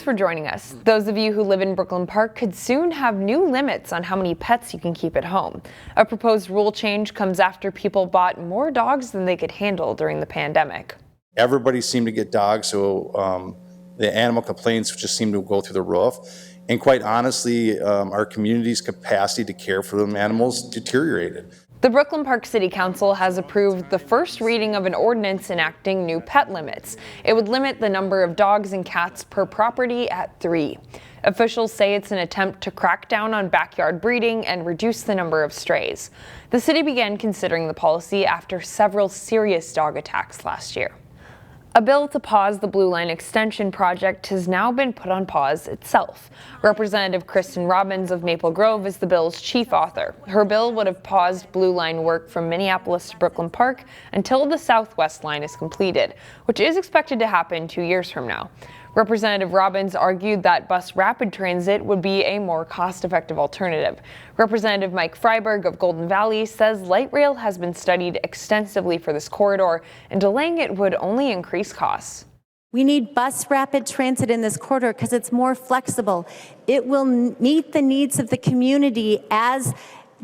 Thanks for joining us. Those of you who live in Brooklyn Park could soon have new limits on how many pets you can keep at home. A proposed rule change comes after people bought more dogs than they could handle during the pandemic. Everybody seemed to get dogs, so the animal complaints just seemed to go through the roof. And quite honestly, our community's capacity to care for them animals deteriorated. The Brooklyn Park City Council has approved the first reading of an ordinance enacting new pet limits. It would limit the number of dogs and cats per property at 3. Officials say it's an attempt to crack down on backyard breeding and reduce the number of strays. The city began considering the policy after several serious dog attacks last year. A bill to pause the Blue Line extension project has now been put on pause itself. Representative Kristen Robbins of Maple Grove is the bill's chief author. Her bill would have paused Blue Line work from Minneapolis to Brooklyn Park until the Southwest line is completed, which is expected to happen 2 years from now. Representative Robbins argued that bus rapid transit would be a more cost-effective alternative. Representative Mike Freiberg of Golden Valley says light rail has been studied extensively for this corridor, and delaying it would only increase costs. We need bus rapid transit in this corridor because it's more flexible. It will meet the needs of the community as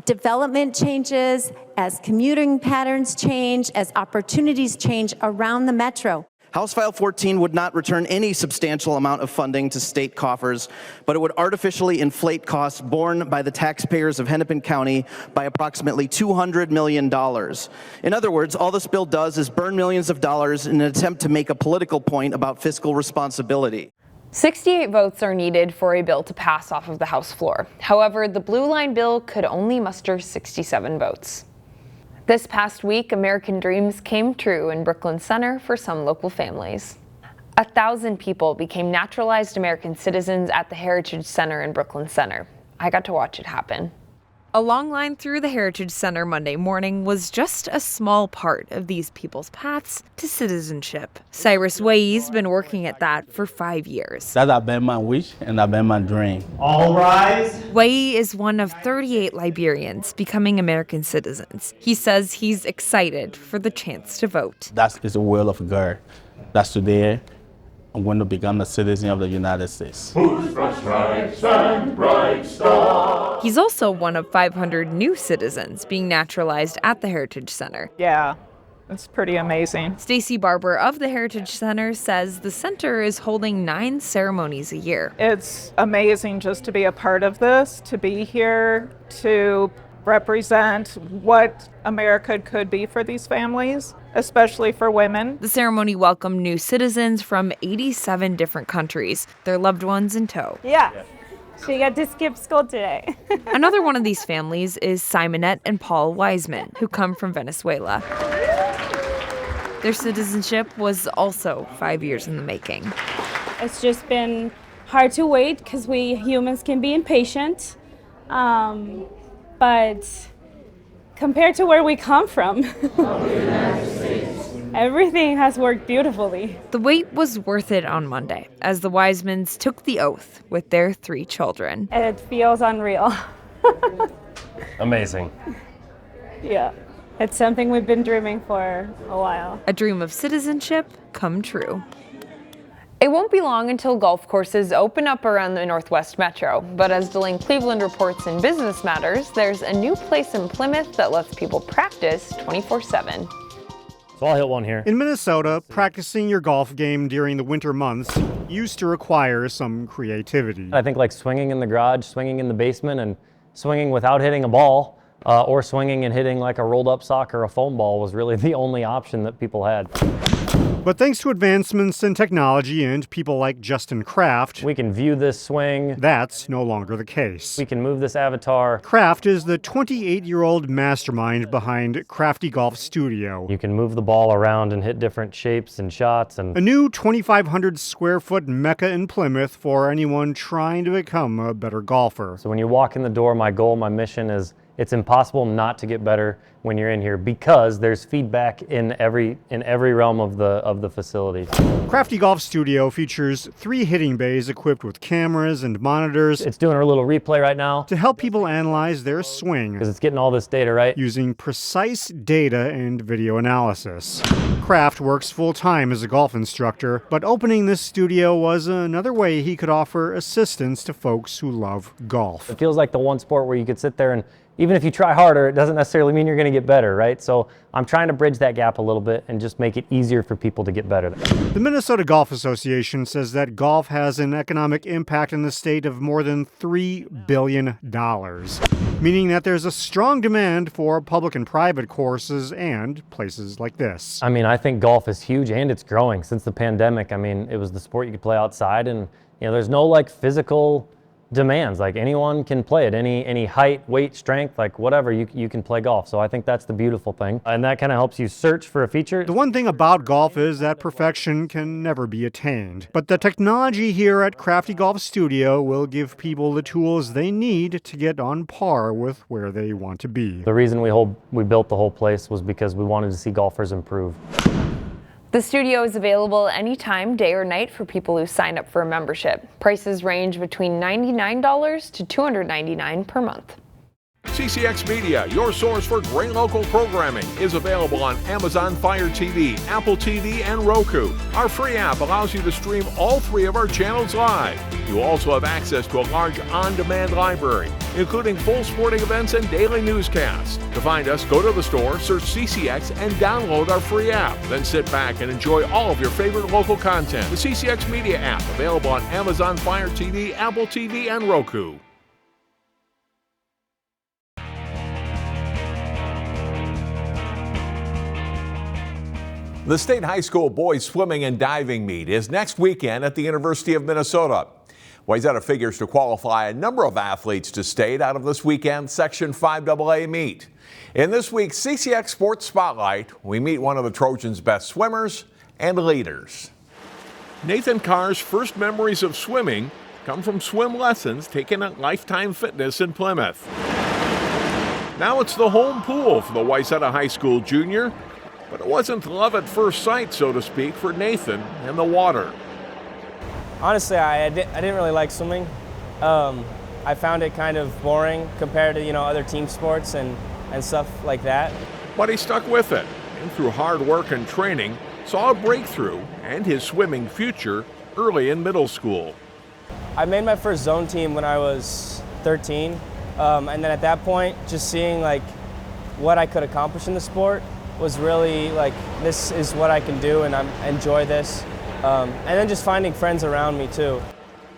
development changes, as commuting patterns change, as opportunities change around the metro. House File 14 would not return any substantial amount of funding to state coffers, but it would artificially inflate costs borne by the taxpayers of Hennepin County by approximately $200 million. In other words, all this bill does is burn millions of dollars in an attempt to make a political point about fiscal responsibility. 68 votes are needed for a bill to pass off of the House floor. However, the Blue Line bill could only muster 67 votes. This past week, American dreams came true in Brooklyn Center for some local families. 1,000 people became naturalized American citizens at the Heritage Center in Brooklyn Center. I got to watch it happen. A long line through the Heritage Center Monday morning was just a small part of these people's paths to citizenship. Cyrus Way's been working at that for 5 years. That has been my wish and that's been my dream. All rise. Way is one of 38 Liberians becoming American citizens. He says he's excited for the chance to vote. That is the will of God. That's today I'm going to become a citizen of the United States. Whose broad stripes and bright stars. He's also one of 500 new citizens being naturalized at the Heritage Center. Yeah, it's pretty amazing. Stacy Barber of the Heritage Center says the center is holding 9 ceremonies a year. It's amazing just to be a part of this, to be here, to represent what America could be for these families, especially for women. The ceremony welcomed new citizens from 87 different countries, their loved ones in tow. Yeah. She got to skip school today. Another one of these families is Simonette and Paul Wiseman, who come from Venezuela. Their citizenship was also 5 years in the making. It's just been hard to wait because we humans can be impatient. But compared to where we come from, everything has worked beautifully. The wait was worth it on Monday as the Wisemans took the oath with their 3 children. And it feels unreal. Amazing. Yeah, it's something we've been dreaming for a while. A dream of citizenship come true. It won't be long until golf courses open up around the Northwest Metro, but as Delane Cleveland reports in Business Matters, there's a new place in Plymouth that lets people practice 24/7. So I'll hit one here. In Minnesota, practicing your golf game during the winter months used to require some creativity. I think like swinging in the garage, swinging in the basement, and swinging without hitting a ball, or swinging and hitting like a rolled up sock or a foam ball was really the only option that people had. But thanks to advancements in technology and people like Justin Kraft, we can view this swing. That's no longer the case. We can move this avatar. Kraft is the 28-year-old mastermind behind Kraftygolf Studio. You can move the ball around and hit different shapes and shots. And a new 2,500 square foot mecca in Plymouth for anyone trying to become a better golfer. So when you walk in the door, my goal, my mission is It's impossible not to get better when you're in here because there's feedback in every realm of the facility. Kraftygolf Studio features 3 hitting bays equipped with cameras and monitors. It's doing a little replay right now to help people analyze their swing because it's getting all this data right using precise data and video analysis. Kraft works full-time as a golf instructor, but opening this studio was another way he could offer assistance to folks who love golf. It feels like the one sport where you could sit there and even if you try harder, it doesn't necessarily mean you're going to get better, right? So I'm trying to bridge that gap a little bit and just make it easier for people to get better. The Minnesota Golf Association says that golf has an economic impact in the state of more than $3 billion, meaning that there's a strong demand for public and private courses and places like this. I mean, I think golf is huge and it's growing since the pandemic. I mean, it was the sport you could play outside and, you know, there's no like physical demands. Like anyone can play it, any height, weight, strength, like whatever, you can play golf. So I think that's the beautiful thing. And that kind of helps you search for a feature. The one thing about golf is that perfection can never be attained. But the technology here at Kraftygolf Studio will give people the tools they need to get on par with where they want to be. The reason we built the whole place was because we wanted to see golfers improve. The studio is available anytime, day or night, for people who sign up for a membership. Prices range between $99 to $299 per month. CCX Media, your source for great local programming, is available on Amazon Fire TV, Apple TV, and Roku. Our free app allows you to stream all 3 of our channels live. You also have access to a large on-demand library, including full sporting events and daily newscasts. To find us, go to the store, search CCX, and download our free app. Then sit back and enjoy all of your favorite local content. The CCX Media app, available on Amazon Fire TV, Apple TV, and Roku. The State High School Boys Swimming and Diving Meet is next weekend at the University of Minnesota. Wayzata figures to qualify a number of athletes to state out of this weekend's Section 5AA meet. In this week's CCX Sports Spotlight, we meet one of the Trojans' best swimmers and leaders. Nathan Carr's first memories of swimming come from swim lessons taken at Lifetime Fitness in Plymouth. Now it's the home pool for the Wayzata High School junior. But it wasn't love at first sight, so to speak, for Nathan and the water. Honestly, I didn't really like swimming. I found it kind of boring compared to, other team sports and stuff like that. But he stuck with it, and through hard work and training, saw a breakthrough and his swimming future early in middle school. I made my first zone team when I was 13, and then at that point, just seeing what I could accomplish in the sport was really this is what I can do and I enjoy this. And then just finding friends around me too.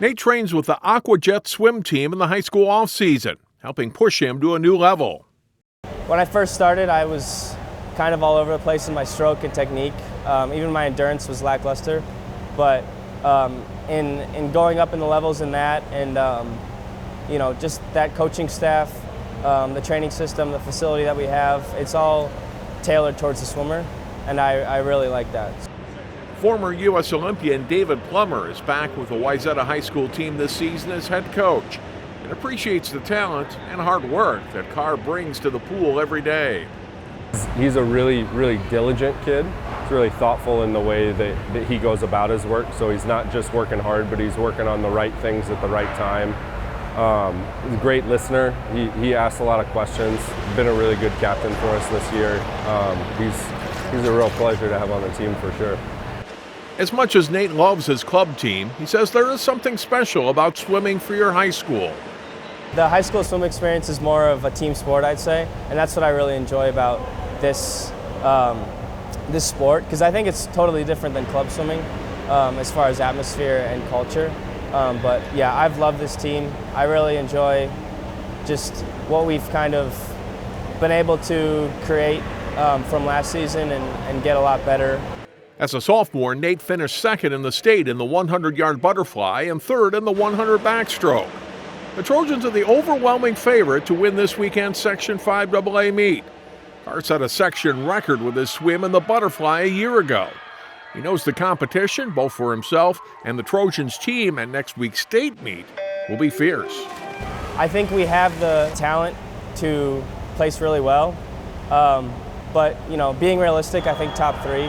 Nate trains with the AquaJet swim team in the high school off season, helping push him to a new level. When I first started, I was kind of all over the place in my stroke and technique. Even my endurance was lackluster. But in going up in the levels in that and just that coaching staff, the training system, the facility that we have, it's all tailored towards the swimmer, and I really like that. Former U.S. Olympian David Plummer is back with the Wayzata High School team this season as head coach and appreciates the talent and hard work that Carr brings to the pool every day. He's a really, really diligent kid. He's really thoughtful in the way that he goes about his work, so he's not just working hard, but he's working on the right things at the right time. He's a great listener. He asks a lot of questions. Been a really good captain for us this year. He's a real pleasure to have on the team for sure. As much as Nate loves his club team, he says there is something special about swimming for your high school. The high school swim experience is more of a team sport, I'd say, and that's what I really enjoy about this this sport, because I think it's totally different than club swimming as far as atmosphere and culture. But yeah, I've loved this team. I really enjoy just what we've kind of been able to create from last season and get a lot better. As a sophomore, Nate finished second in the state in the 100-yard butterfly and third in the 100 backstroke. The Trojans are the overwhelming favorite to win this weekend's Section 5AA meet. Carr set a section record with his swim in the butterfly a year ago. He knows the competition, both for himself and the Trojans team at next week's state meet, will be fierce. I think we have the talent to place really well. But, you know, being realistic, I think top 3.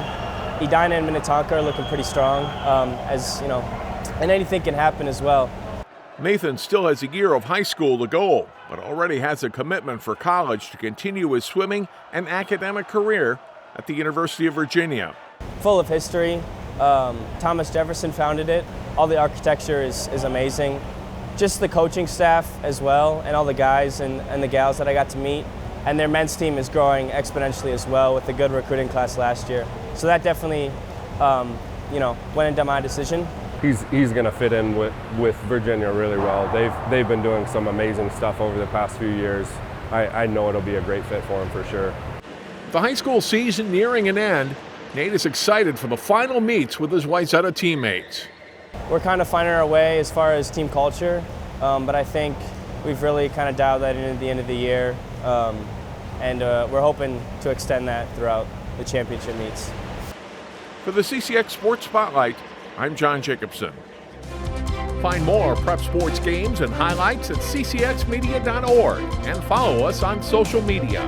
Edina and Minnetonka are looking pretty strong, as, you know, and anything can happen as well. Nathan still has a year of high school to go, but already has a commitment for college to continue his swimming and academic career at the University of Virginia. Full of history. Thomas Jefferson founded it. All the architecture is amazing. Just the coaching staff as well, and all the guys and the gals that I got to meet. And their men's team is growing exponentially as well with the good recruiting class last year. So that definitely, you know, went into my decision. He's going to fit in with Virginia really well. They've been doing some amazing stuff over the past few years. I know it'll be a great fit for him for sure. The high school season nearing an end, Nate is excited for the final meets with his Wayzata teammates. We're kind of finding our way as far as team culture, but I think we've really kind of dialed that in at the end of the year. And we're hoping to extend that throughout the championship meets. For the CCX Sports Spotlight, I'm John Jacobson. Find more prep sports games and highlights at ccxmedia.org and follow us on social media.